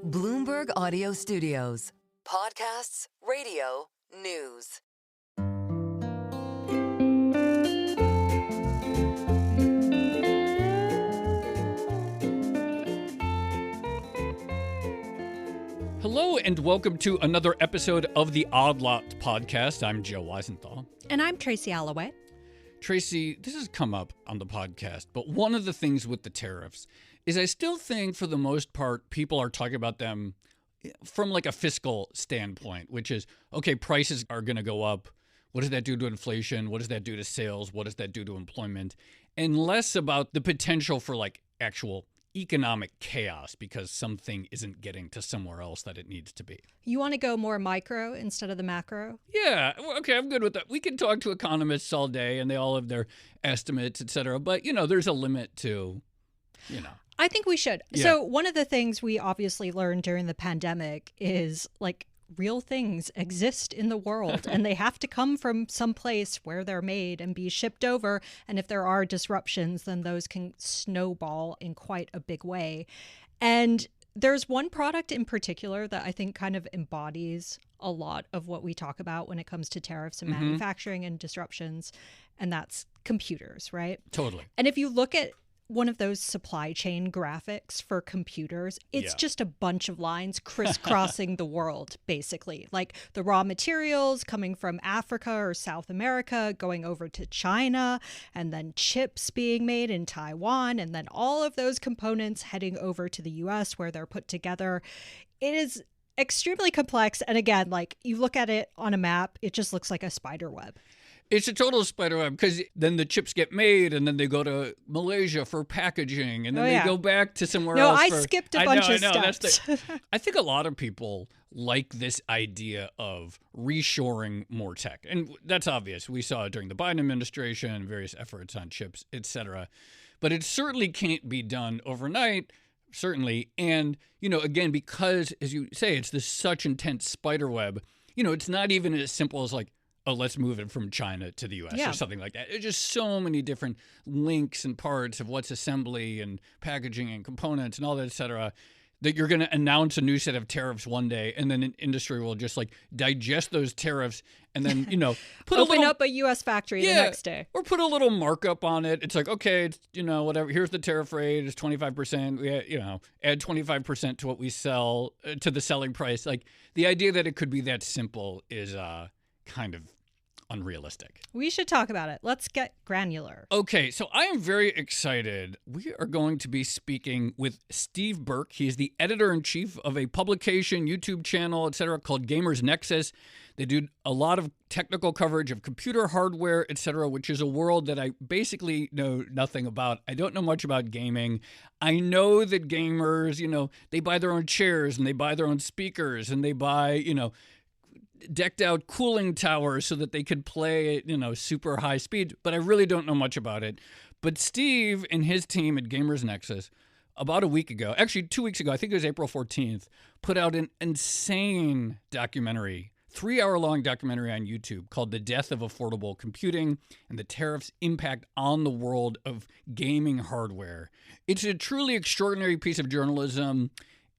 Bloomberg Audio Studios. Podcasts, radio, news. Hello and welcome to another episode of the Odd Lot podcast. I'm Joe Weisenthal. And I'm Tracy Alloway. Tracy, this has come up on the podcast, but one of the things with the tariffs is I still think for the most part, people are talking about them from like a fiscal standpoint, which is, okay, prices are going to go up. What does that do to inflation? What does that do to sales? What does that do to employment? And less about the potential for like actual economic chaos because something isn't getting to somewhere else that it needs to be. You want to go more micro instead of the macro? Yeah, okay, I'm good with that. We can talk to economists all day and they all have their estimates, et cetera. But, there's a limit to, I think we should. Yeah. So one of the things we obviously learned during the pandemic is like real things exist in the world and they have to come from some place where they're made and be shipped over. And if there are disruptions, then those can snowball in quite a big way. And there's one product in particular that I think kind of embodies a lot of what we talk about when it comes to tariffs and manufacturing and disruptions, and that's computers, right? Totally. And if you look at one of those supply chain graphics for computers, it's just a bunch of lines crisscrossing the world, basically. Like the raw materials coming from Africa or South America, going over to China, and then chips being made in Taiwan, and then all of those components heading over to the US where they're put together. It is extremely complex. And again, like you look at it on a map, it just looks like a spider web. It's a total spider web because then the chips get made and then they go to Malaysia for packaging and then they go back to somewhere else. I skipped a bunch of steps. I think a lot of people like this idea of reshoring more tech. And that's obvious. We saw it during the Biden administration, various efforts on chips, et cetera. But it certainly can't be done overnight. Certainly. And, again, because, as you say, it's this such intense spider web, it's not even as simple as like, oh, let's move it from China to the U.S. or something like that. It's just so many different links and parts of what's assembly and packaging and components and all that, et cetera, that you're going to announce a new set of tariffs one day, and then an industry will just like digest those tariffs and then, open up a U.S. factory the next day. Or put a little markup on it. It's like, okay, it's, whatever. Here's the tariff rate. It's 25%. We, add 25% to what we sell, to the selling price. Like the idea that it could be that simple is kind of unrealistic. We should talk about it. Let's get granular. Okay, so I am very excited. We are going to be speaking with Steve Burke. He is the editor-in-chief of a publication, YouTube channel, etc., called Gamers Nexus. They do a lot of technical coverage of computer hardware, etc., which is a world that I basically know nothing about. I don't know much about gaming. I know that gamers, they buy their own chairs and they buy their own speakers and they buy, decked out cooling towers so that they could play at, super high speed, but I really don't know much about it. But Steve and his team at Gamers Nexus, about a week ago, actually 2 weeks ago, I think it was April 14th, put out an insane documentary, 3-hour-long documentary on YouTube called The Death of Affordable Computing and the Tariffs' Impact on the World of Gaming Hardware. It's a truly extraordinary piece of journalism.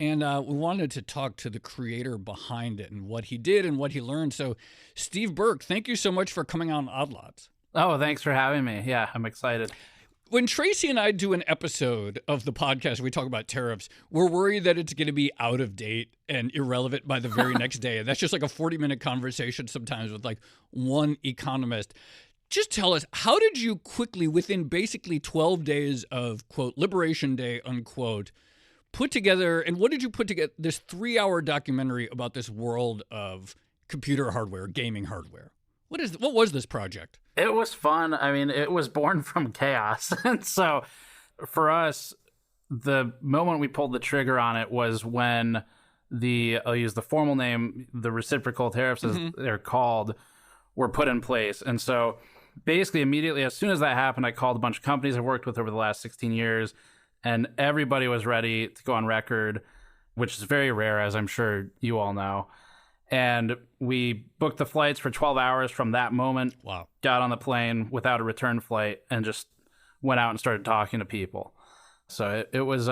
And we wanted to talk to the creator behind it and what he did and what he learned. So, Steve Burke, thank you so much for coming on Odd Lots. Oh, thanks for having me. Yeah, I'm excited. When Tracy and I do an episode of the podcast, we talk about tariffs, we're worried that it's going to be out of date and irrelevant by the very next day. And that's just like a 40-minute conversation sometimes with like one economist. Just tell us, how did you quickly, within basically 12 days of, quote, Liberation Day, unquote, put together, and what did you put together, this 3-hour documentary about this world of computer hardware, gaming hardware? What was this project? It was fun. I mean, it was born from chaos. And so for us, the moment we pulled the trigger on it was when I'll use the formal name, the reciprocal tariffs as they're called, were put in place. And so basically immediately, as soon as that happened, I called a bunch of companies I've worked with over the last 16 years, and everybody was ready to go on record, which is very rare, as I'm sure you all know. And we booked the flights for 12 hours from that moment. Wow. Got on the plane without a return flight and just went out and started talking to people. So it was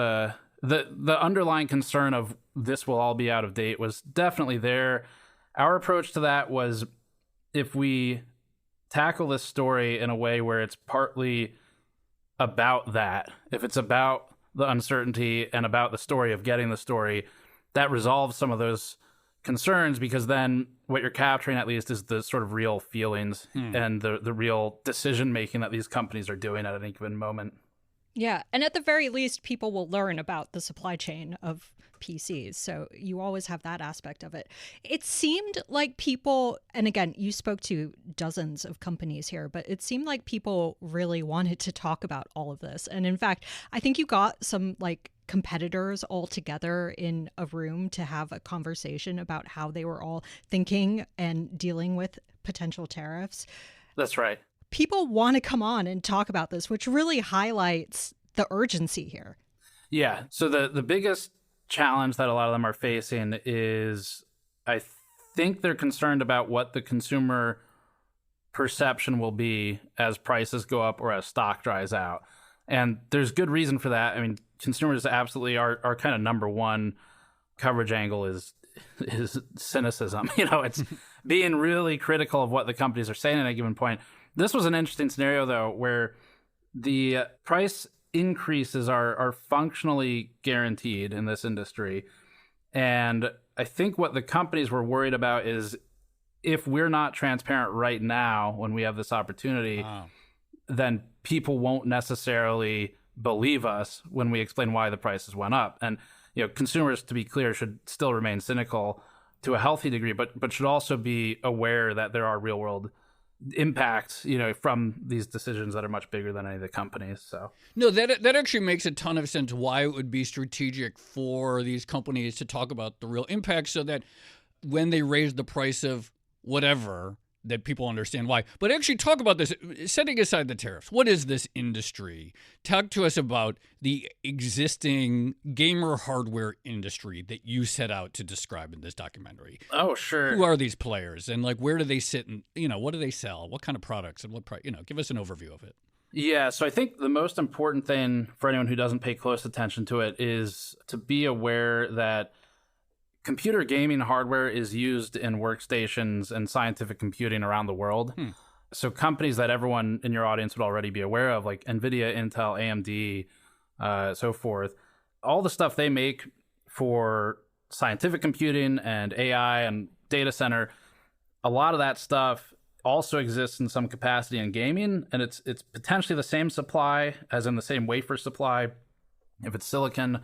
the underlying concern of this will all be out of date was definitely there. Our approach to that was, if we tackle this story in a way where it's partly about that, if it's about the uncertainty and about the story of getting the story, that resolves some of those concerns, because then what you're capturing at least is the sort of real feelings and the real decision making that these companies are doing at any given moment. Yeah, and at the very least, people will learn about the supply chain of PCs. So you always have that aspect of it. It seemed like people, and again, you spoke to dozens of companies here, but it seemed like people really wanted to talk about all of this. And in fact, I think you got some like competitors all together in a room to have a conversation about how they were all thinking and dealing with potential tariffs. That's right. People want to come on and talk about this, which really highlights the urgency here. Yeah. So the biggest challenge that a lot of them are facing is, I think they're concerned about what the consumer perception will be as prices go up or as stock dries out. And there's good reason for that. I mean, consumers absolutely are kind of number one coverage angle is cynicism. It's being really critical of what the companies are saying at a given point. This was an interesting scenario, though, where the price increases are functionally guaranteed in this industry. And I think what the companies were worried about is, if we're not transparent right now when we have this opportunity, then people won't necessarily believe us when we explain why the prices went up. And consumers, to be clear, should still remain cynical to a healthy degree, but should also be aware that there are real world impacts, from these decisions that are much bigger than any of the companies. So no, that actually makes a ton of sense why it would be strategic for these companies to talk about the real impact, so that when they raise the price of whatever, that people understand why. But actually talk about this, setting aside the tariffs. What is this industry? Talk to us about the existing gamer hardware industry that you set out to describe in this documentary. Oh, sure. Who are these players, and like, where do they sit, and what do they sell? What kind of products and what price? Give us an overview of it. Yeah, so I think the most important thing for anyone who doesn't pay close attention to it is to be aware that computer gaming hardware is used in workstations and scientific computing around the world. So companies that everyone in your audience would already be aware of, like NVIDIA, Intel, AMD, so forth, all the stuff they make for scientific computing and AI and data center, a lot of that stuff also exists in some capacity in gaming, and it's potentially the same supply, as in the same wafer supply, if it's silicon,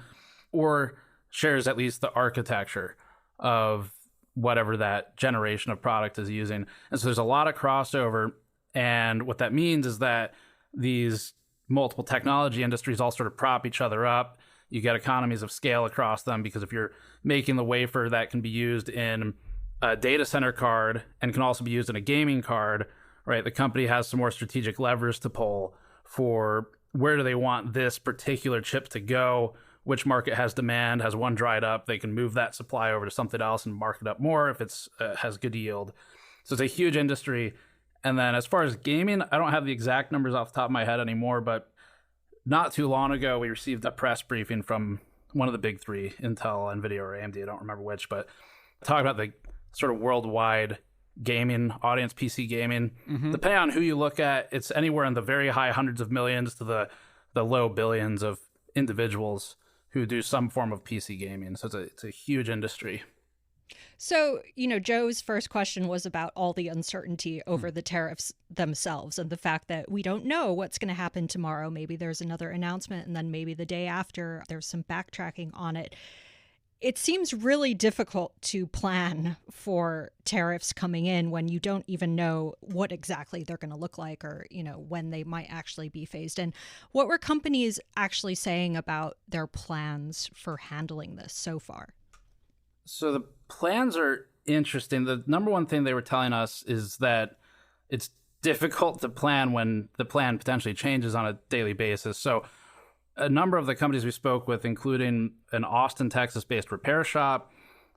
or shares at least the architecture of whatever that generation of product is using. And so there's a lot of crossover. And what that means is that these multiple technology industries all sort of prop each other up. You get economies of scale across them, because if you're making the wafer that can be used in a data center card and can also be used in a gaming card, right, the company has some more strategic levers to pull for where do they want this particular chip to go, which market has demand. Has one dried up, they can move that supply over to something else and mark it up more if it's has good yield. So it's a huge industry. And then as far as gaming, I don't have the exact numbers off the top of my head anymore, but not too long ago, we received a press briefing from one of the big three, Intel, NVIDIA, or AMD, I don't remember which, but talking about the sort of worldwide gaming audience, PC gaming. Depending on who you look at, it's anywhere in the very high hundreds of millions to the low billions of individuals who do some form of PC gaming. So it's a huge industry. So, Joe's first question was about all the uncertainty over the tariffs themselves and the fact that we don't know what's going to happen tomorrow. Maybe there's another announcement, and then maybe the day after there's some backtracking on it. It seems really difficult to plan for tariffs coming in when you don't even know what exactly they're going to look like, or, when they might actually be phased in. What were companies actually saying about their plans for handling this so far? So the plans are interesting. The number one thing they were telling us is that it's difficult to plan when the plan potentially changes on a daily basis. So a number of the companies we spoke with, including an Austin, Texas-based repair shop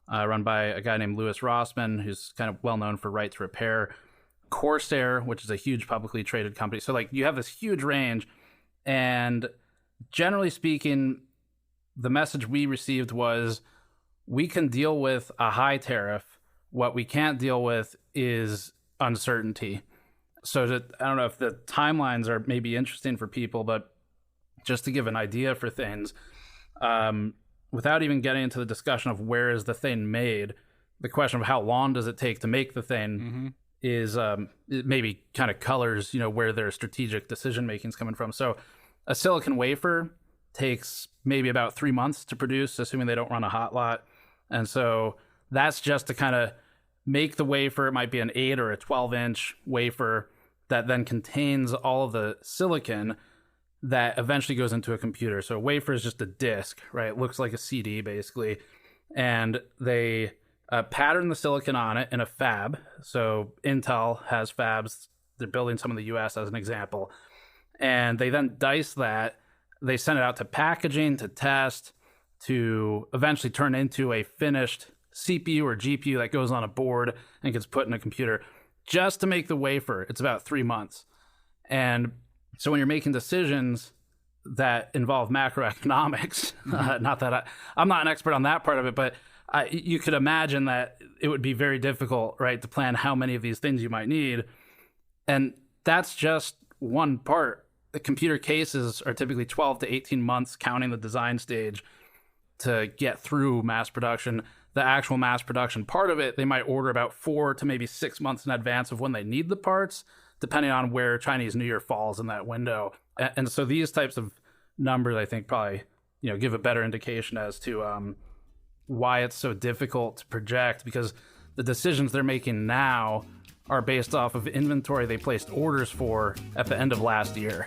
run by a guy named Louis Rossman, who's kind of well known for right to repair, Corsair, which is a huge publicly traded company. So you have this huge range, and generally speaking, the message we received was, we can deal with a high tariff. What we can't deal with is uncertainty. So I don't know if the timelines are maybe interesting for people, but just to give an idea for things, without even getting into the discussion of where is the thing made, the question of how long does it take to make the thing is it maybe kind of colors, where their strategic decision making is coming from. So a silicon wafer takes maybe about 3 months to produce, assuming they don't run a hot lot. And so that's just to kind of make the wafer. It might be an 8 or a 12-inch wafer that then contains all of the silicon that eventually goes into a computer. So a wafer is just a disk, right? It looks like a CD, basically. And they pattern the silicon on it in a fab. So Intel has fabs. They're building some in the US as an example. And they then dice that. They send it out to packaging, to test, to eventually turn into a finished CPU or GPU that goes on a board and gets put in a computer. Just to make the wafer, it's about 3 months. And so when you're making decisions that involve macroeconomics, not that I'm not an expert on that part of it, but you could imagine that it would be very difficult, right, to plan how many of these things you might need. And that's just one part. The computer cases are typically 12 to 18 months, counting the design stage, to get through mass production. The actual mass production part of it, they might order about 4 to maybe 6 months in advance of when they need the parts, depending on where Chinese New Year falls in that window. And so these types of numbers, I think, probably give a better indication as to why it's so difficult to project, because the decisions they're making now are based off of inventory they placed orders for at the end of last year.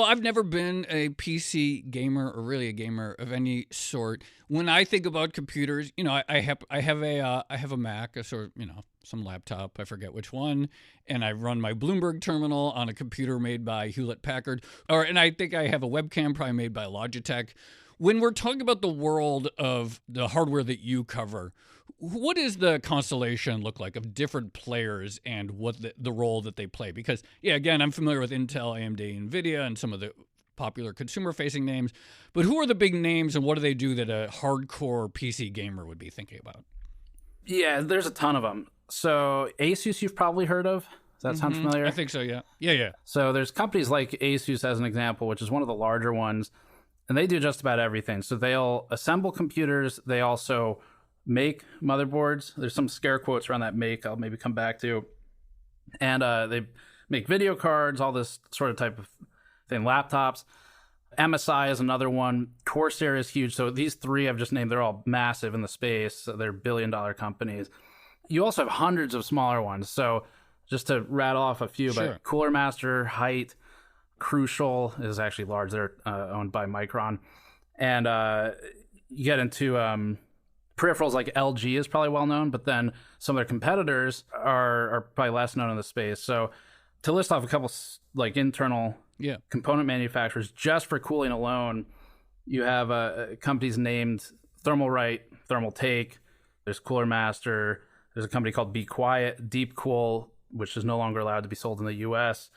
I've never been a PC gamer or really a gamer of any sort. When I think about computers, I have a Mac, a sort of, some laptop, I forget which one, and I run my Bloomberg terminal on a computer made by Hewlett-Packard, and I think I have a webcam probably made by Logitech. When we're talking about the world of the hardware that you cover, what does the constellation look like of different players and what the role that they play? Because, again, I'm familiar with Intel, AMD, NVIDIA, and some of the popular consumer-facing names. But who are the big names, and what do they do that a hardcore PC gamer would be thinking about? Yeah, there's a ton of them. So Asus you've probably heard of. Does that sound familiar? I think so, yeah. Yeah. So there's companies like Asus, as an example, which is one of the larger ones, and they do just about everything. So they'll assemble computers. They also make motherboards. There's some scare quotes around that make I'll maybe come back to. And they make video cards, all this sort of type of thing, laptops. MSI is another one. Corsair is huge. So these three I've just named, they're all massive in the space. So they're billion-dollar companies. You also have hundreds of smaller ones. So just to rattle off a few, Sure. But Cooler Master, Height, Crucial is actually large. They're owned by Micron. And you get into peripherals like LG is probably well known, but then some of their competitors are probably less known in the space. So to list off a couple like internal component manufacturers just for cooling alone, you have companies named Thermalright, Thermaltake, there's Cooler Master, there's a company called Be Quiet, Deep Cool, which is no longer allowed to be sold in the US,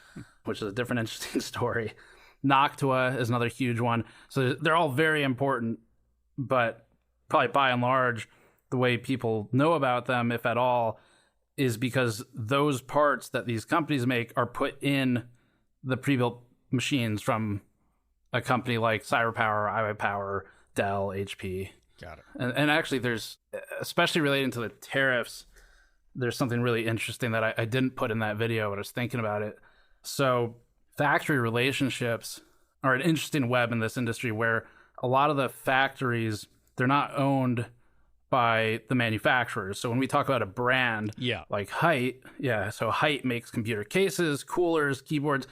which is a different interesting story. Noctua is another huge one. So they're all very important, but probably by and large, the way people know about them, if at all, is because those parts that these companies make are put in the pre-built machines from a company like CyberPower, iPower, Dell, HP. Got it. And actually, there's, especially relating to the tariffs, there's something really interesting that I didn't put in that video, but I was thinking about it. So factory relationships are an interesting web in this industry where a lot of the factories, they're not owned by the manufacturers. So when we talk about a brand like Height, so Height makes computer cases, coolers, keyboards.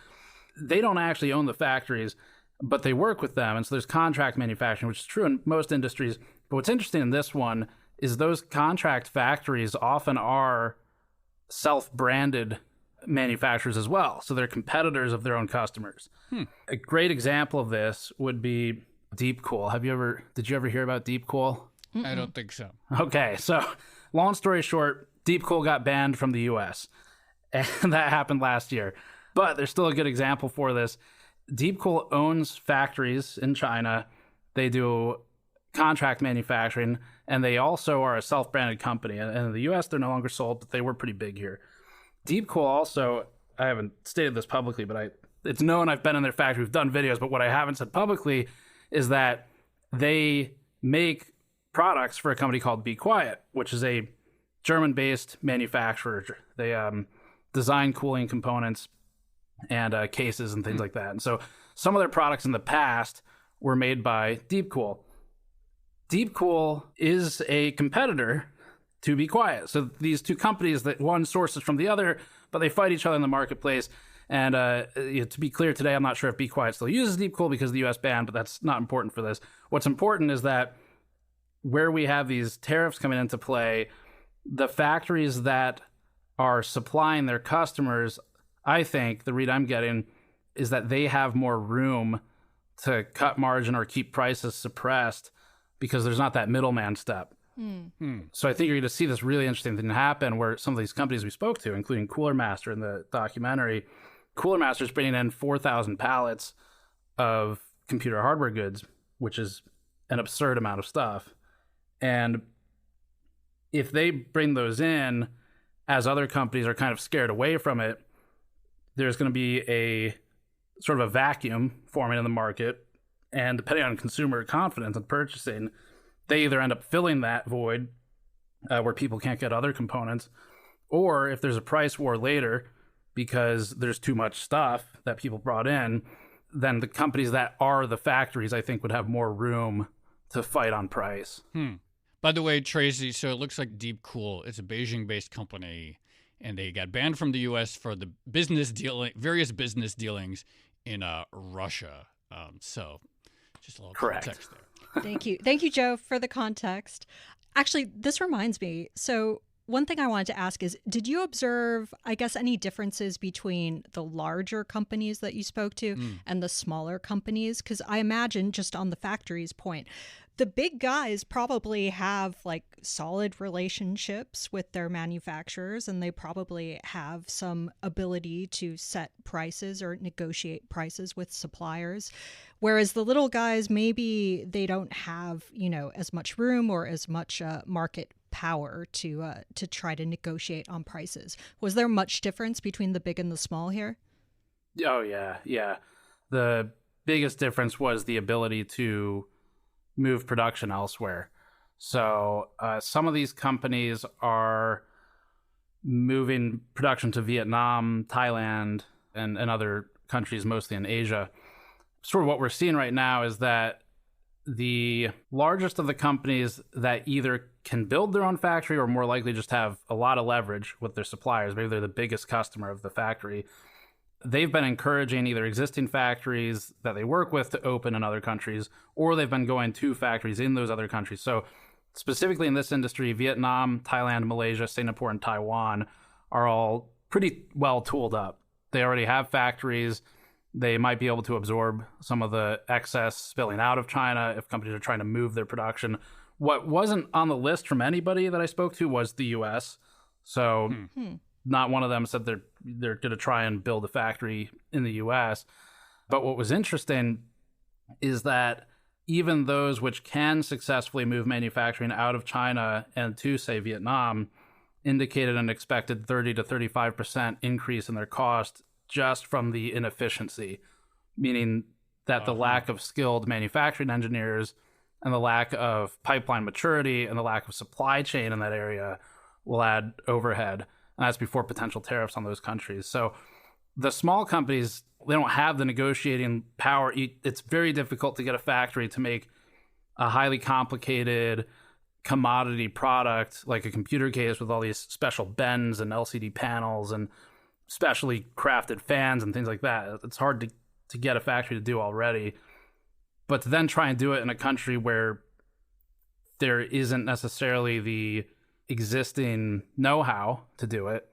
They don't actually own the factories, but they work with them. And so there's contract manufacturing, which is true in most industries. But what's interesting in this one is those contract factories often are self-branded manufacturers as well. So they're competitors of their own customers. A great example of this would be Deepcool. Did you ever hear about Deepcool? I don't think so. Okay, so long story short, Deepcool got banned from the US, and that happened last year. But there's still a good example for this. Deepcool owns factories in China. They do contract manufacturing, and they also are a self-branded company. And in the US, they're no longer sold, but they were pretty big here. Deepcool also, I haven't stated this publicly, but it's known I've been in their factory. We've done videos, but what I haven't said publicly is that they make products for a company called Be Quiet, which is a German-based manufacturer. They design cooling components and cases and things like that. And so some of their products in the past were made by Deepcool. Deepcool is a competitor to Be Quiet. So these two companies, that one sources from the other, but they fight each other in the marketplace. And to be clear today, I'm not sure if Be Quiet still uses Deepcool because of the US ban, but that's not important for this. What's important is that where we have these tariffs coming into play, the factories that are supplying their customers, I think the read I'm getting is that they have more room to cut margin or keep prices suppressed because there's not that middleman step. So I think you're going to see this really interesting thing happen where some of these companies we spoke to, including Cooler Master in the documentary, Cooler Master is bringing in 4,000 pallets of computer hardware goods, which is an absurd amount of stuff. And if they bring those in, as other companies are kind of scared away from it, there's going to be a sort of a vacuum forming in the market. And depending on consumer confidence and purchasing, they either end up filling that void where people can't get other components, or if there's a price war later because there's too much stuff that people brought in, then the companies that are the factories, I think, would have more room to fight on price. By the way, Tracy, so it looks like Deepcool, it's a Beijing-based company, and they got banned from the U.S. for the various business dealings in Russia. So just a little context there. Thank you, Joe, for the context. Actually, this reminds me. So one thing I wanted to ask is, did you observe, I guess, any differences between the larger companies that you spoke to and the smaller companies? Because I imagine, just on the factories point, the big guys probably have like solid relationships with their manufacturers, and they probably have some ability to set prices or negotiate prices with suppliers. Whereas the little guys, maybe they don't have, as much room or as much market power to try to negotiate on prices. Was there much difference between the big and the small here? Oh, yeah. The biggest difference was the ability to move production elsewhere. So some of these companies are moving production to Vietnam, Thailand, and other countries, mostly in Asia. Sort of what we're seeing right now is that the largest of the companies that either can build their own factory or more likely just have a lot of leverage with their suppliers, maybe they're the biggest customer of the factory, they've been encouraging either existing factories that they work with to open in other countries, or they've been going to factories in those other countries. So specifically in this industry, Vietnam, Thailand, Malaysia, Singapore, and Taiwan are all pretty well tooled up. They already have factories. They might be able to absorb some of the excess spilling out of China if companies are trying to move their production. What wasn't on the list from anybody that I spoke to was the U.S. So not one of them said they're going to try and build a factory in the U.S. But what was interesting is that even those which can successfully move manufacturing out of China and to, say, Vietnam, indicated an expected 30 to 35% increase in their cost just from the inefficiency, meaning that the lack of skilled manufacturing engineers and the lack of pipeline maturity and the lack of supply chain in that area will add overhead. And that's before potential tariffs on those countries. So the small companies, they don't have the negotiating power. It's very difficult to get a factory to make a highly complicated commodity product like a computer case with all these special bends and LCD panels and specially crafted fans and things like that. It's hard to get a factory to do already. But to then try and do it in a country where there isn't necessarily the existing know-how to do it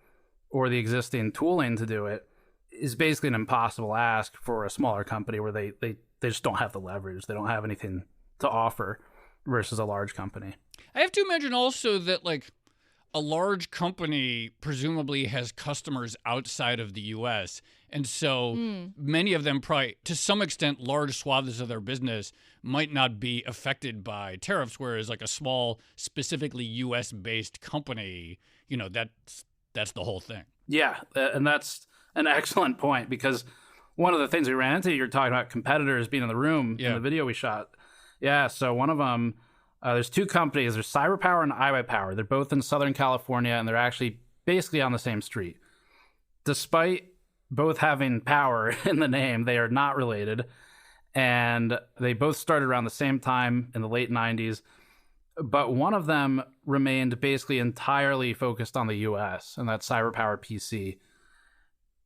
or the existing tooling to do it is basically an impossible ask for a smaller company where they they just don't have the leverage. They don't have anything to offer versus a large company. I have to imagine also that like a large company presumably has customers outside of the U.S. And so many of them probably, to some extent, large swaths of their business might not be affected by tariffs, whereas like a small, specifically U.S.-based company, you know, that's the whole thing. Yeah, and that's an excellent point, because one of the things we ran into, you're talking about competitors being in the room in the video we shot. Yeah, so one of them, there's two companies. There's CyberPower and iWayPower. They're both in Southern California, and they're actually basically on the same street. Despite both having power in the name, they are not related. And they both started around the same time in the late 90s. But one of them remained basically entirely focused on the US, and that's CyberPower PC.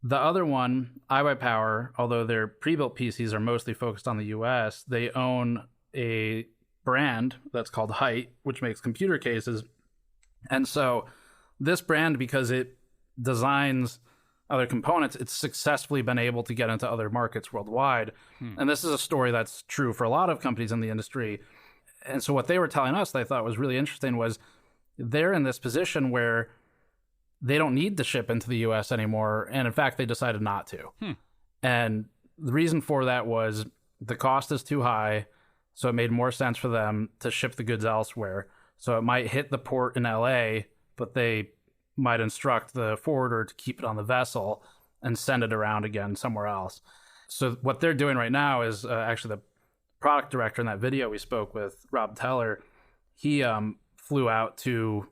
The other one, iWayPower, although their pre-built PCs are mostly focused on the US, they own a brand that's called Height, which makes computer cases. And so this brand, because it designs other components, it's successfully been able to get into other markets worldwide. And this is a story that's true for a lot of companies in the industry. And so what they were telling us that I thought was really interesting was they're in this position where they don't need to ship into the US anymore. And in fact, they decided not to. And the reason for that was the cost is too high. So it made more sense for them to ship the goods elsewhere. So it might hit the port in LA, but they might instruct the forwarder to keep it on the vessel and send it around again somewhere else. So what they're doing right now is actually the product director in that video we spoke with, Rob Teller, he flew out to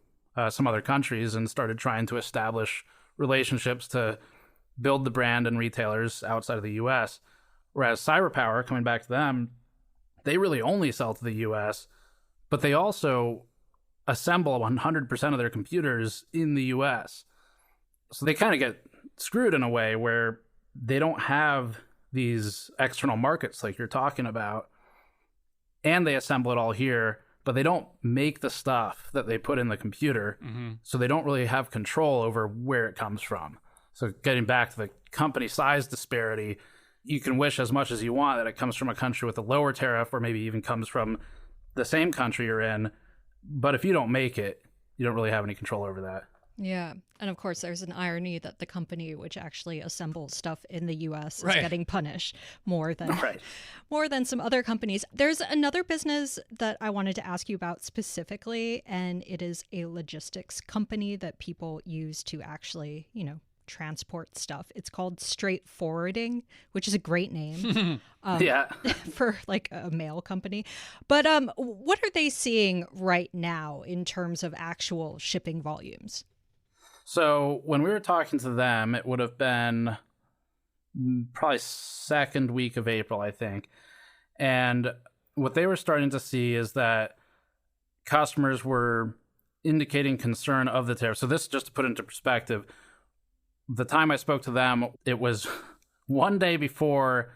some other countries and started trying to establish relationships to build the brand and retailers outside of the US. Whereas CyberPower, coming back to them, they really only sell to the US, but they also assemble 100% of their computers in the US. So they kind of get screwed in a way where they don't have these external markets like you're talking about, and they assemble it all here, but they don't make the stuff that they put in the computer. So they don't really have control over where it comes from. So getting back to the company size disparity, you can wish as much as you want that it comes from a country with a lower tariff, or maybe even comes from the same country you're in. But if you don't make it, you don't really have any control over that. Yeah. And of course, there's an irony that the company which actually assembles stuff in the US is getting punished more than some other companies. There's another business that I wanted to ask you about specifically, and it is a logistics company that people use to actually, you know, transport stuff. It's called Straight Forwarding, which is a great name for like a mail company. But what are they seeing right now in terms of actual shipping volumes? So when we were talking to them, it would have been probably second week of April, I think. And what they were starting to see is that customers were indicating concern of the tariff. So this, just to put into perspective, the time I spoke to them, it was one day before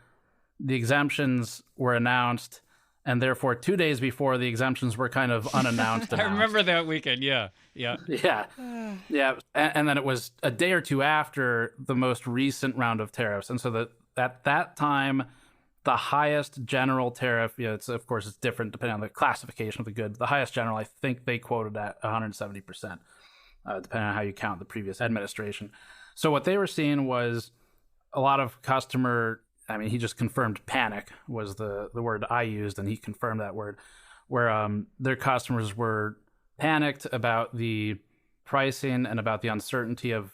the exemptions were announced, and therefore 2 days before the exemptions were kind of unannounced. I remember that weekend. Yeah. And then it was a day or two after the most recent round of tariffs. And so at that time, the highest general tariff, it's of course it's different depending on the classification of the good. The highest general, I think they quoted at 170%, depending on how you count the previous administration. So what they were seeing was a lot of he just confirmed panic was the word I used, and he confirmed that word, where their customers were panicked about the pricing and about the uncertainty of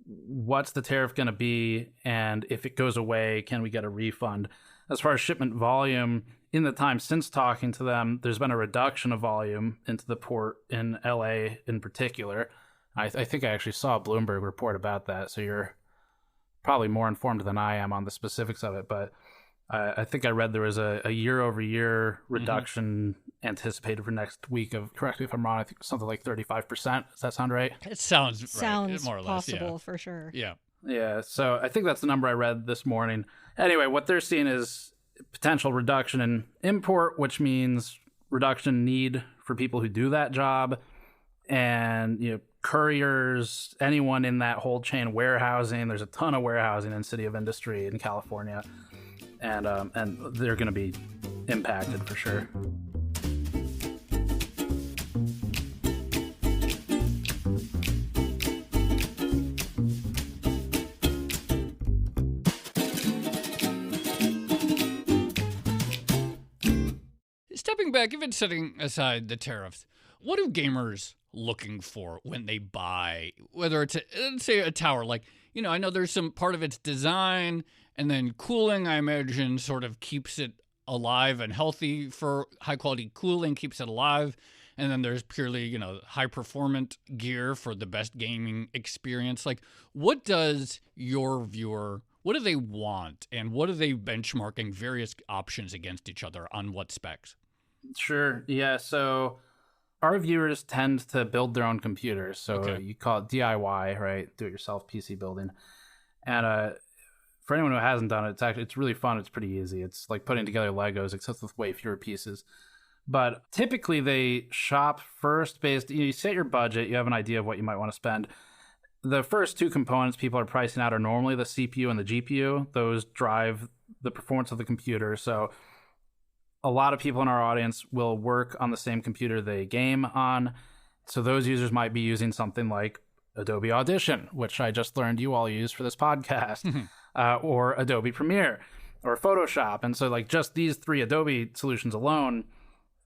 what's the tariff going to be, and if it goes away, can we get a refund? As far as shipment volume, in the time since talking to them, there's been a reduction of volume into the port in LA in particular. I think I actually saw a Bloomberg report about that, so you're probably more informed than I am on the specifics of it. But I think I read there was a year-over-year reduction anticipated for next week of, correct me if I'm wrong, I think something like 35%. Does that sound right? It sounds right, more or less, possible for sure. Yeah, so I think that's the number I read this morning. Anyway, what they're seeing is potential reduction in import, which means reduction in need for people who do that job. And, couriers, anyone in that whole chain, warehousing. There's a ton of warehousing in City of Industry in California. and they're going to be impacted for sure. Stepping back, even setting aside the tariffs, what are gamers looking for when they buy, whether it's, let's say, a tower? Like, I know there's some part of its design, and then cooling, I imagine, sort of keeps it alive and healthy for high-quality cooling, keeps it alive. And then there's purely, high-performant gear for the best gaming experience. Like, what does your viewer, what do they want, and what are they benchmarking various options against each other on what specs? Sure. Yeah. So our viewers tend to build their own computers. So you call it DIY, right? Do-it-yourself PC building. And for anyone who hasn't done it, it's really fun. It's pretty easy. It's like putting together Legos, except with way fewer pieces. But typically they shop first based, you set your budget, you have an idea of what you might want to spend. The first two components people are pricing out are normally the CPU and the GPU. Those drive the performance of the computer. So a lot of people in our audience will work on the same computer they game on. So those users might be using something like Adobe Audition, which I just learned you all use for this podcast, or Adobe Premiere or Photoshop. And so like just these three Adobe solutions alone,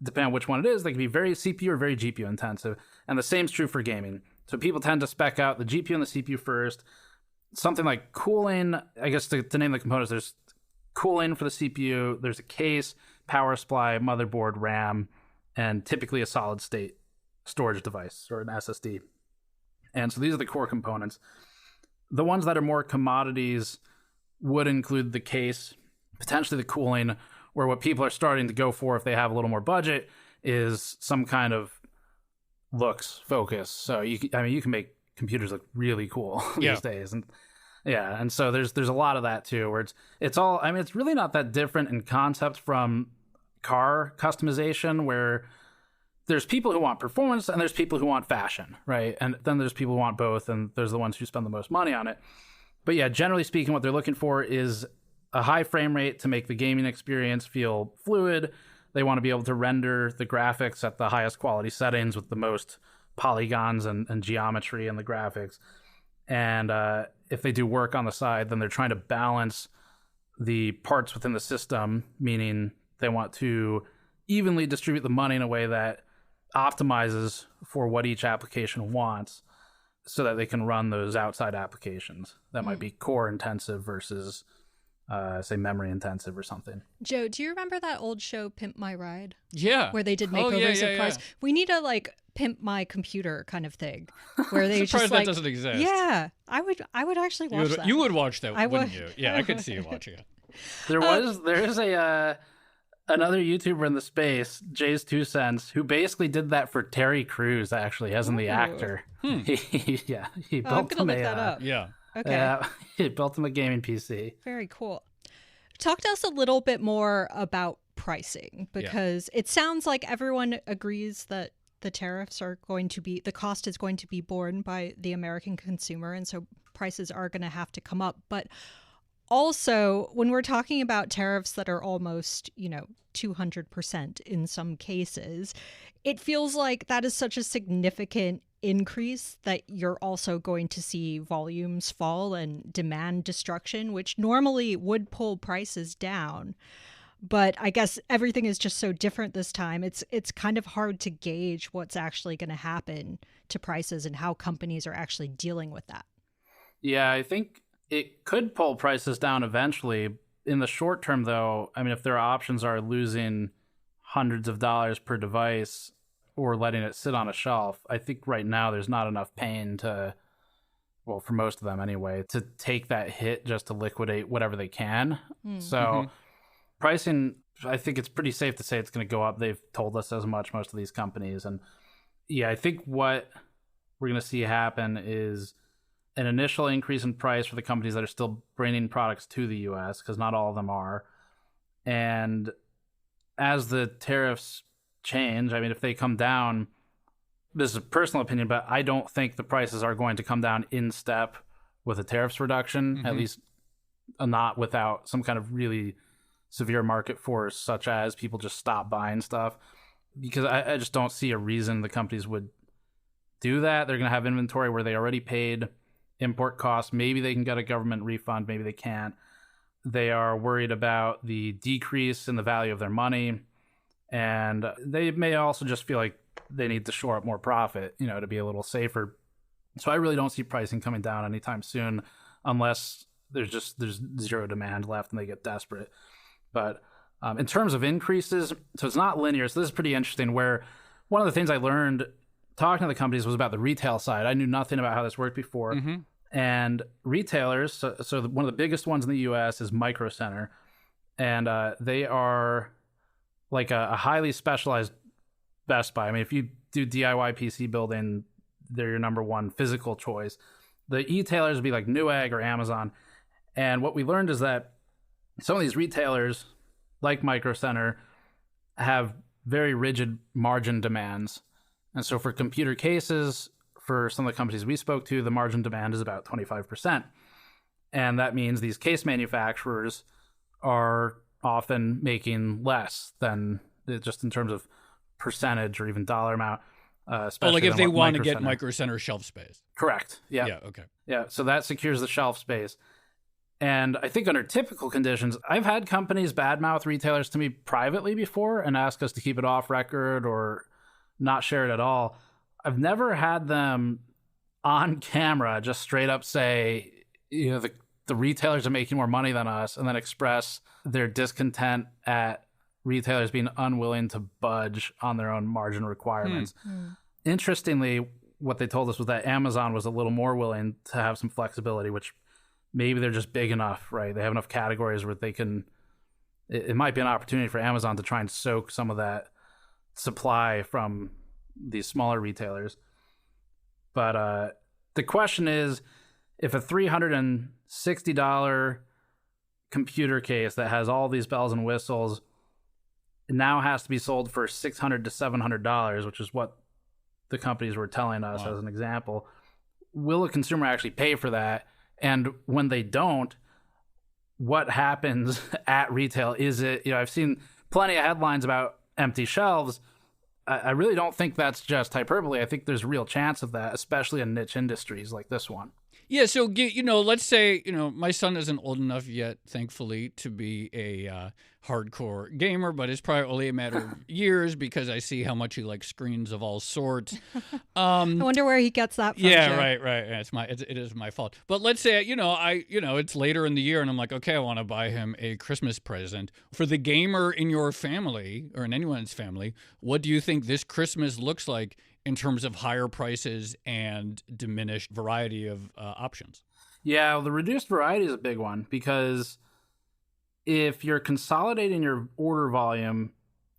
depending on which one it is, they can be very CPU or very GPU intensive. And the same is true for gaming. So people tend to spec out the GPU and the CPU first. Something like cooling, I guess to name the components, there's cooling for the CPU, there's a case, power supply, motherboard, RAM, and typically a solid state storage device or an SSD. And so these are the core components. The ones that are more commodities would include the case, potentially the cooling, where what people are starting to go for if they have a little more budget is some kind of looks focus. So you can make computers look really cool these days. And so there's a lot of that too, where it's all, it's really not that different in concept from car customization, where there's people who want performance and there's people who want fashion, right? And then there's people who want both, and there's the ones who spend the most money on it. But yeah, generally speaking, what they're looking for is a high frame rate to make the gaming experience feel fluid. They want to be able to render the graphics at the highest quality settings with the most polygons and geometry in the graphics. And if they do work on the side, then they're trying to balance the parts within the system, meaning they want to evenly distribute the money in a way that optimizes for what each application wants so that they can run those outside applications that might be core intensive versus say memory intensive or something. Joe, do you remember that old show Pimp My Ride? Yeah. Where they did makeovers of cars? We need a Pimp My Computer kind of thing where they surprised just that doesn't exist. Yeah, I would actually watch that. You would watch that, I wouldn't would. you? Yeah, I could see you watching it. There is another YouTuber in the space, Jay's 2 Cents, who basically did that for Terry Crews, actually, as in the actor. He built him look that up. Yeah. Okay. He built him a gaming PC. Very cool. Talk to us a little bit more about pricing, because it sounds like everyone agrees that the tariffs are going to be, the cost is going to be borne by the American consumer, and so prices are going to have to come up. But also, when we're talking about tariffs that are almost, 200% in some cases, it feels like that is such a significant increase that you're also going to see volumes fall and demand destruction, which normally would pull prices down. But I guess everything is just so different this time. It's kind of hard to gauge what's actually going to happen to prices and how companies are actually dealing with that. Yeah, I think it could pull prices down eventually. In the short term, though, if their options are losing hundreds of dollars per device or letting it sit on a shelf, I think right now there's not enough pain to, well, for most of them anyway, to take that hit just to liquidate whatever they can. So pricing, I think it's pretty safe to say it's going to go up. They've told us as much, most of these companies. And yeah, I think what we're going to see happen is an initial increase in price for the companies that are still bringing products to the U.S., because not all of them are. And as the tariffs change, if they come down, this is a personal opinion, but I don't think the prices are going to come down in step with a tariffs reduction, at least not without some kind of really severe market force, such as people just stop buying stuff, because I just don't see a reason the companies would do that. They're going to have inventory where they already paid import costs. Maybe they can get a government refund, maybe they can't. They are worried about the decrease in the value of their money, and they may also just feel like they need to shore up more profit, to be a little safer. So I really don't see pricing coming down anytime soon, unless there's zero demand left and they get desperate. But in terms of increases, so it's not linear. So this is pretty interesting, where one of the things I learned talking to the companies was about the retail side. I knew nothing about how this worked before. Mm-hmm. And retailers, so one of the biggest ones in the U.S. is Micro Center. And they are like a highly specialized Best Buy. I mean, if you do DIY PC building, they're your number one physical choice. The e-tailers would be like Newegg or Amazon. And what we learned is that some of these retailers, like Micro Center, have very rigid margin demands. And so for computer cases, for some of the companies we spoke to, the margin demand is about 25%. And that means these case manufacturers are often making less than, just in terms of percentage or even dollar amount. Like if they want to get Micro Center shelf space. Correct. Yeah. Yeah. Okay. Yeah. So that secures the shelf space. And I think under typical conditions, I've had companies badmouth retailers to me privately before and ask us to keep it off record or not share it at all. I've never had them on camera just straight up say, the retailers are making more money than us, and then express their discontent at retailers being unwilling to budge on their own margin requirements. Interestingly, what they told us was that Amazon was a little more willing to have some flexibility, which maybe they're just big enough, right? They have enough categories where they can, it might be an opportunity for Amazon to try and soak some of that supply from these smaller retailers. But the question is, if a $360 computer case that has all these bells and whistles now has to be sold for $600 to $700, which is what the companies were telling us as an example, will a consumer actually pay for that? And when they don't, what happens at retail? Is it, I've seen plenty of headlines about empty shelves. I really don't think that's just hyperbole. I think there's a real chance of that, especially in niche industries like this one. Yeah, so, let's say, my son isn't old enough yet, thankfully, to be a hardcore gamer, but it's probably only a matter of years because I see how much he likes screens of all sorts. I wonder where he gets that from. Yeah, Joe. right. It is my fault. But let's say, it's later in the year and I'm like, okay, I want to buy him a Christmas present. For the gamer in your family or in anyone's family, what do you think this Christmas looks like in terms of higher prices and diminished variety of options? Yeah, well, the reduced variety is a big one, because if you're consolidating your order volume,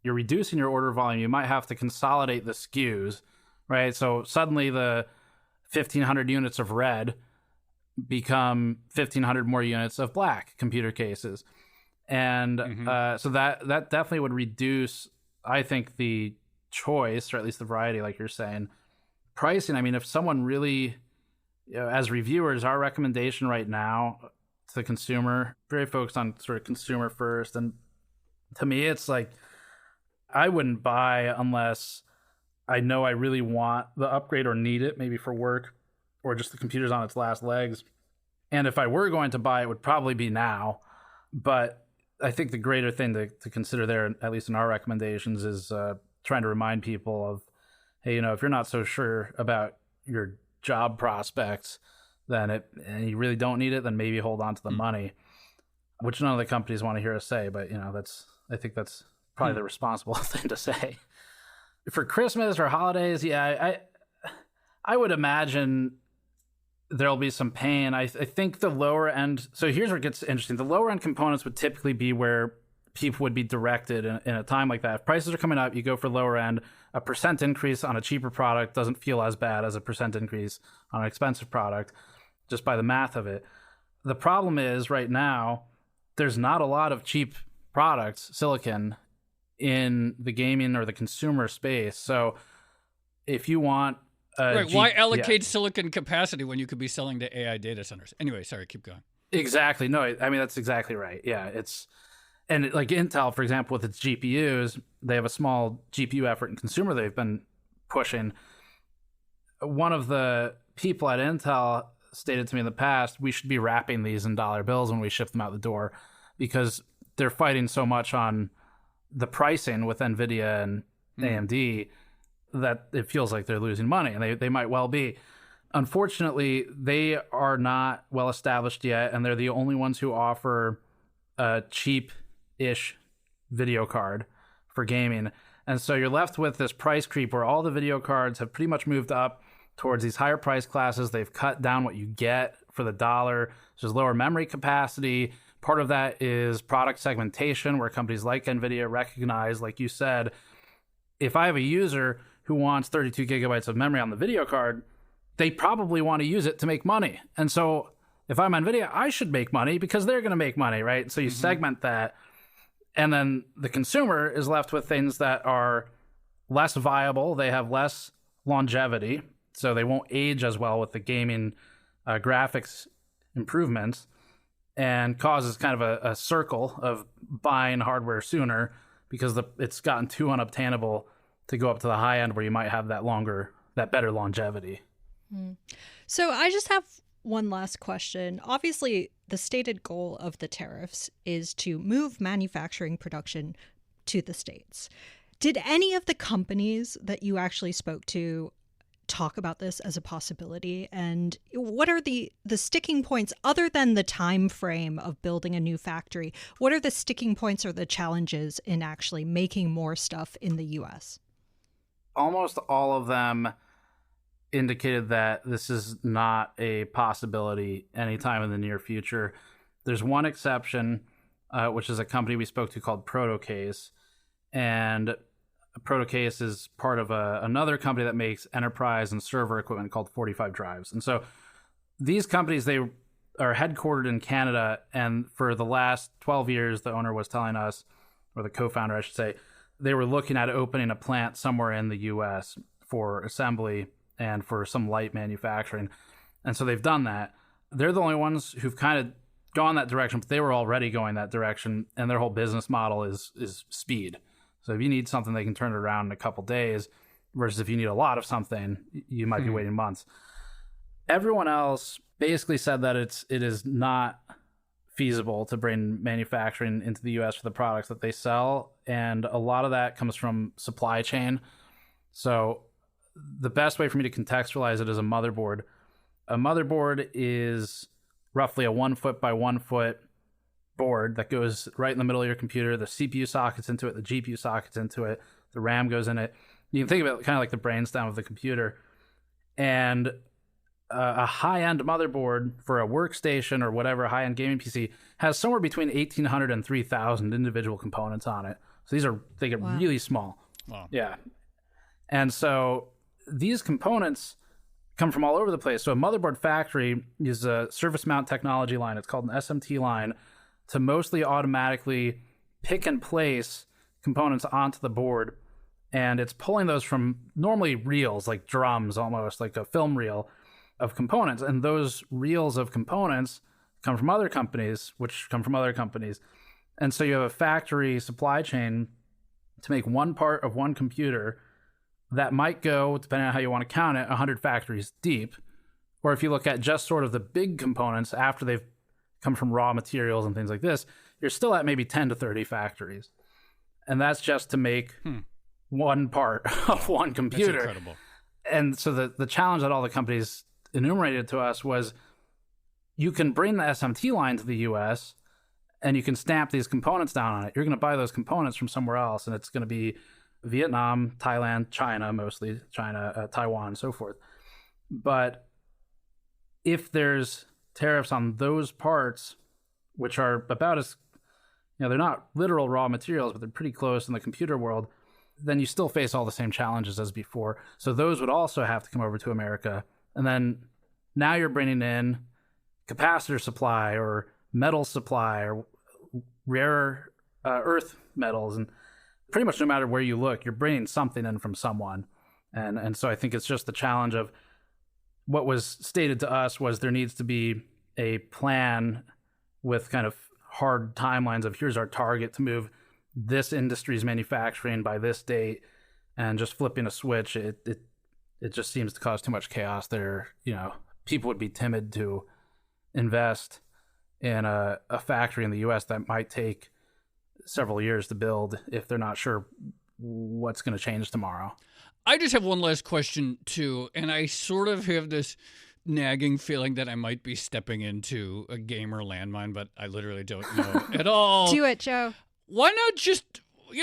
you're reducing your order volume, you might have to consolidate the SKUs, right? So suddenly the 1,500 units of red become 1,500 more units of black computer cases. And so that definitely would reduce, I think, the choice, or at least the variety, like you're saying. Pricing, I mean, if someone really, as reviewers, our recommendation right now to the consumer, very focused on sort of consumer first. And to me, it's like, I wouldn't buy unless I know I really want the upgrade or need it, maybe for work, or just the computer's on its last legs. And if I were going to buy it, would probably be now. But I think the greater thing to consider there, at least in our recommendations, is trying to remind people of, hey, if you're not so sure about your job prospects, and you really don't need it, then maybe hold on to the money, which none of the companies want to hear us say. But I think that's probably the responsible thing to say. For Christmas or holidays, yeah, I would imagine there'll be some pain. I think the lower end. So here's where it gets interesting. The lower end components would typically be where people would be directed in a time like that. If prices are coming up, you go for lower end. A % increase on a cheaper product doesn't feel as bad as a % increase on an expensive product, just by the math of it. The problem is right now, there's not a lot of cheap products, silicon, in the gaming or the consumer space. So if you want why allocate silicon capacity when you could be selling to AI data centers? Anyway, sorry, keep going. Exactly. No, I mean, that's exactly right. Yeah, And like Intel, for example, with its GPUs, they have a small GPU effort in consumer they've been pushing. One of the people at Intel stated to me in the past, we should be wrapping these in dollar bills when we ship them out the door, because they're fighting so much on the pricing with NVIDIA and AMD that it feels like they're losing money, and they might well be. Unfortunately, they are not well established yet, and they're the only ones who offer a cheap-ish video card for gaming. And so you're left with this price creep where all the video cards have pretty much moved up towards these higher price classes. They've cut down what you get for the dollar. There's lower memory capacity. Part of that is product segmentation, where companies like NVIDIA recognize, like you said, if I have a user who wants 32 gigabytes of memory on the video card, they probably want to use it to make money. And so if I'm NVIDIA, I should make money because they're going to make money, right? So you segment that. And then the consumer is left with things that are less viable. They have less longevity, so they won't age as well with the gaming graphics improvements, and causes kind of a circle of buying hardware sooner because it's gotten too unobtainable to go up to the high end where you might have that better longevity. So I just have one last question. Obviously, the stated goal of the tariffs is to move manufacturing production to the States. Did any of the companies that you actually spoke to talk about this as a possibility? And what are the sticking points, other than the time frame of building a new factory? What are the sticking points or the challenges in actually making more stuff in the U.S.? Almost all of them indicated that this is not a possibility anytime in the near future. There's one exception, which is a company we spoke to called Protocase. And Protocase is part of another company that makes enterprise and server equipment called 45 Drives. And so these companies, they are headquartered in Canada. And for the last 12 years, the owner was telling us, or the co-founder, I should say, they were looking at opening a plant somewhere in the U.S. for assembly and for some light manufacturing. And so they've done that. They're the only ones who've kind of gone that direction, but they were already going that direction, and their whole business model is speed. So if you need something, they can turn it around in a couple days, versus if you need a lot of something, you might be waiting months. Everyone else basically said that it is not feasible to bring manufacturing into the U.S. for the products that they sell, and a lot of that comes from supply chain. So the best way for me to contextualize it is a motherboard. A motherboard is roughly a 1 foot by 1 foot board that goes right in the middle of your computer. The CPU sockets into it, the GPU sockets into it, the RAM goes in it. You can think of it kind of like the brainstem of the computer. And a high-end motherboard for a workstation or whatever high-end gaming PC has somewhere between 1,800 and 3,000 individual components on it. So they get really small. Wow. Yeah. And so these components come from all over the place. So a motherboard factory uses a surface mount technology line. It's called an SMT line, to mostly automatically pick and place components onto the board. And it's pulling those from normally reels, like drums, almost like a film reel of components. And those reels of components come from other companies, which come from other companies. And so you have a factory supply chain to make one part of one computer that might go, depending on how you want to count it, 100 factories deep. Or if you look at just sort of the big components after they've come from raw materials and things like this, you're still at maybe 10 to 30 factories. And that's just to make one part of one computer. That's incredible. And so the challenge that all the companies enumerated to us was, you can bring the SMT line to the US and you can stamp these components down on it. You're going to buy those components from somewhere else, and it's going to be Vietnam, Thailand, China, mostly China, Taiwan, and so forth. But if there's tariffs on those parts, which are about as, they're not literal raw materials, but they're pretty close in the computer world, then you still face all the same challenges as before. So those would also have to come over to America. And then now you're bringing in capacitor supply or metal supply or rare earth metals, and pretty much no matter where you look, you're bringing something in from someone. And so I think it's just the challenge of what was stated to us was there needs to be a plan with kind of hard timelines of here's our target to move this industry's manufacturing by this date, and just flipping a switch, it just seems to cause too much chaos there. People would be timid to invest in a factory in the US that might take several years to build if they're not sure what's going to change tomorrow. I just have one last question too, and I sort of have this nagging feeling that I might be stepping into a gamer landmine, but I literally don't know at all. Do it, Joe. Why not just,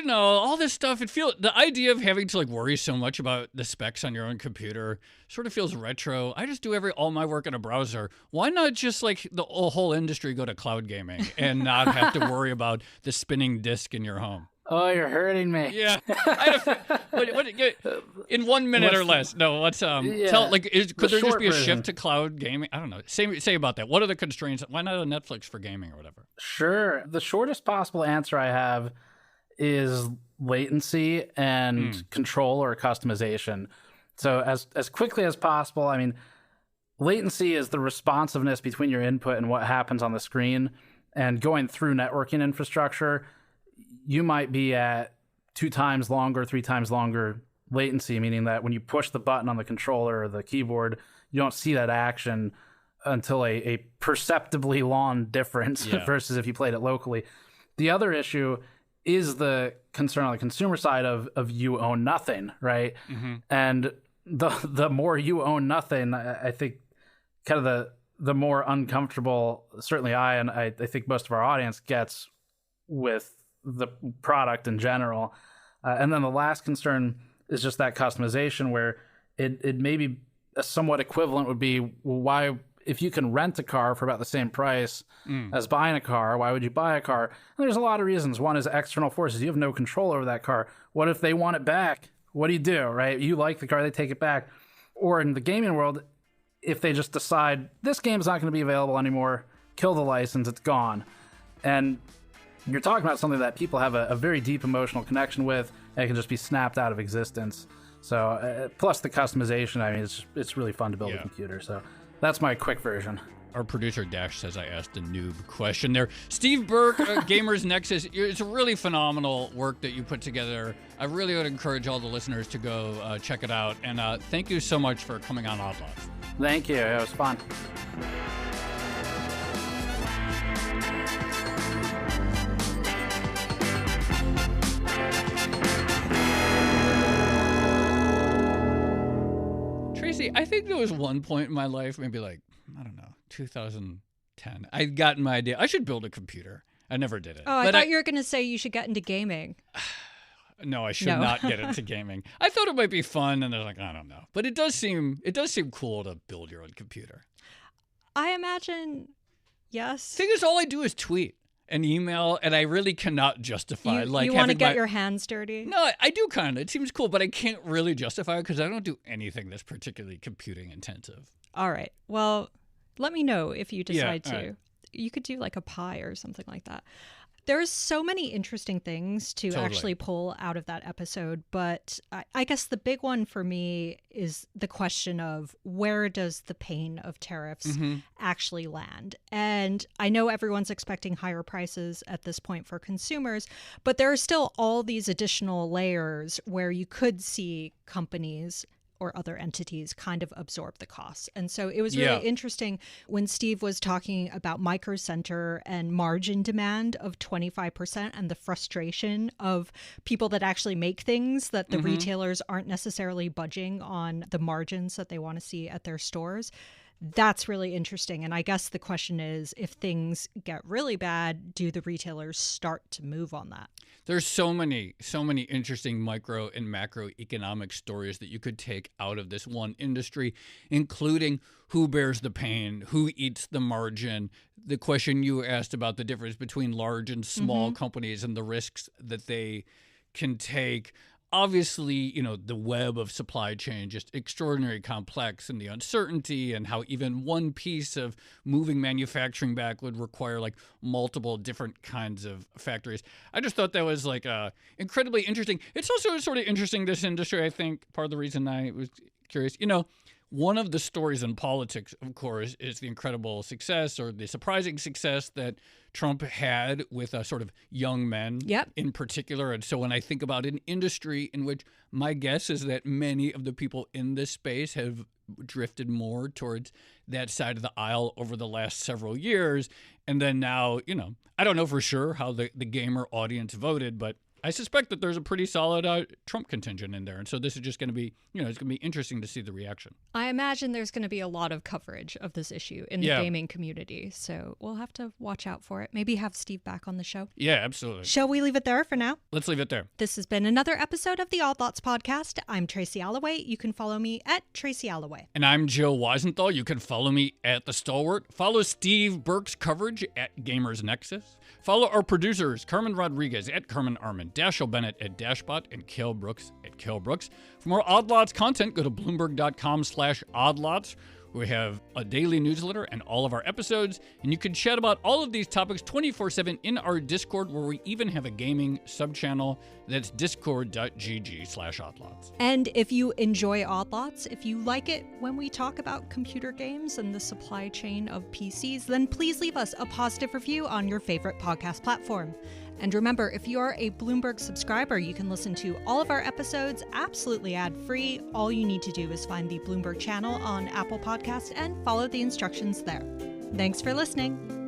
all this stuff? The idea of having to worry so much about the specs on your own computer sort of feels retro. I just do all my work in a browser. Why not just the whole industry go to cloud gaming and not have to worry about the spinning disc in your home? Oh, you're hurting me. Yeah. In 1 minute or less. No, let's tell. Could there just be a shift to cloud gaming? I don't know. Say about that. What are the constraints? Why not a Netflix for gaming or whatever? Sure. The shortest possible answer I have is latency and control or customization. So as quickly as possible. I mean, latency is the responsiveness between your input and what happens on the screen, and going through networking infrastructure. You might be at 2 times longer, 3 times longer latency, meaning that when you push the button on the controller or the keyboard, you don't see that action until a perceptibly long difference versus if you played it locally. The other issue is the concern on the consumer side of you own nothing, right? Mm-hmm. And the more you own nothing, I think kind of the more uncomfortable, certainly I think most of our audience gets with the product in general. And then the last concern is just that customization, where it may be a somewhat equivalent would be, well, why, if you can rent a car for about the same price as buying a car, why would you buy a car? And there's a lot of reasons. One is external forces. You have no control over that car. What if they want it back? What do, right? You like the car, they take it back. Or in the gaming world, if they just decide this game's not going to be available anymore, kill the license, it's gone. And you're talking about something that people have a very deep emotional connection with, and it can just be snapped out of existence. So plus the customization, I mean, it's really fun to build a computer. So that's my quick version. Our producer Dash says I asked a noob question there. Steve Burke, Gamers Nexus. It's a really phenomenal work that you put together. I really would encourage all the listeners to go check it out. And thank you so much for coming on Outlaws. Thank you. It was fun. Tracy, I think there was one point in my life, maybe 2010, I'd gotten my idea. I should build a computer. I never did it. Oh, I thought you were going to say you should get into gaming. No, I should not get into gaming. I thought it might be fun, and they're I don't know. But it does seem cool to build your own computer. I imagine, yes. Thing is, all I do is tweet and email, and I really cannot justify you want to get your hands dirty? No, I do kind of. It seems cool, but I can't really justify it because I don't do anything that's particularly computing intensive. All right. Well, let me know if you decide to. Right. You could do a pie or something like that. There's so many interesting things to actually pull out of that episode, but I guess the big one for me is the question of where does the pain of tariffs actually land? And I know everyone's expecting higher prices at this point for consumers, but there are still all these additional layers where you could see companies or other entities kind of absorb the costs. And so it was really interesting when Steve was talking about Micro Center and margin demand of 25% and the frustration of people that actually make things that the retailers aren't necessarily budging on the margins that they want to see at their stores. That's really interesting. And I guess the question is, if things get really bad, do the retailers start to move on that? There's so many interesting micro and macroeconomic stories that you could take out of this one industry, including who bears the pain, who eats the margin, the question you asked about the difference between large and small companies and the risks that they can take. Obviously, the web of supply chain, just extraordinarily complex, and the uncertainty and how even one piece of moving manufacturing back would require multiple different kinds of factories. I just thought that was incredibly interesting. It's also sort of interesting, this industry, I think part of the reason I was curious, One of the stories in politics, of course, is the incredible success or the surprising success that Trump had with sort of young men in particular. And so when I think about an industry in which my guess is that many of the people in this space have drifted more towards that side of the aisle over the last several years. And then now, I don't know for sure how the gamer audience voted, but I suspect that there's a pretty solid Trump contingent in there. And so this is just going to be, it's going to be interesting to see the reaction. I imagine there's going to be a lot of coverage of this issue in the gaming community. So we'll have to watch out for it. Maybe have Steve back on the show. Yeah, absolutely. Shall we leave it there for now? Let's leave it there. This has been another episode of the Odd Lots podcast. I'm Tracy Alloway. You can follow me at Tracy Alloway. And I'm Joe Weisenthal. You can follow me at The Stalwart. Follow Steve Burke's coverage at Gamers Nexus. Follow our producers, Carmen Rodriguez at Carmen Armand, Dashiell Bennett at Dashbot, and Cale Brooks at Cale Brooks. For more Odd Lots content, go to Bloomberg.com/oddlots. We have a daily newsletter and all of our episodes, and you can chat about all of these topics 24/7 in our Discord, where we even have a gaming sub-channel. That's discord.gg/oddlots. And if you enjoy Odd Lots, if you like it when we talk about computer games and the supply chain of PCs, then please leave us a positive review on your favorite podcast platform. And remember, if you are a Bloomberg subscriber, you can listen to all of our episodes absolutely ad-free. All you need to do is find the Bloomberg channel on Apple Podcasts and follow the instructions there. Thanks for listening.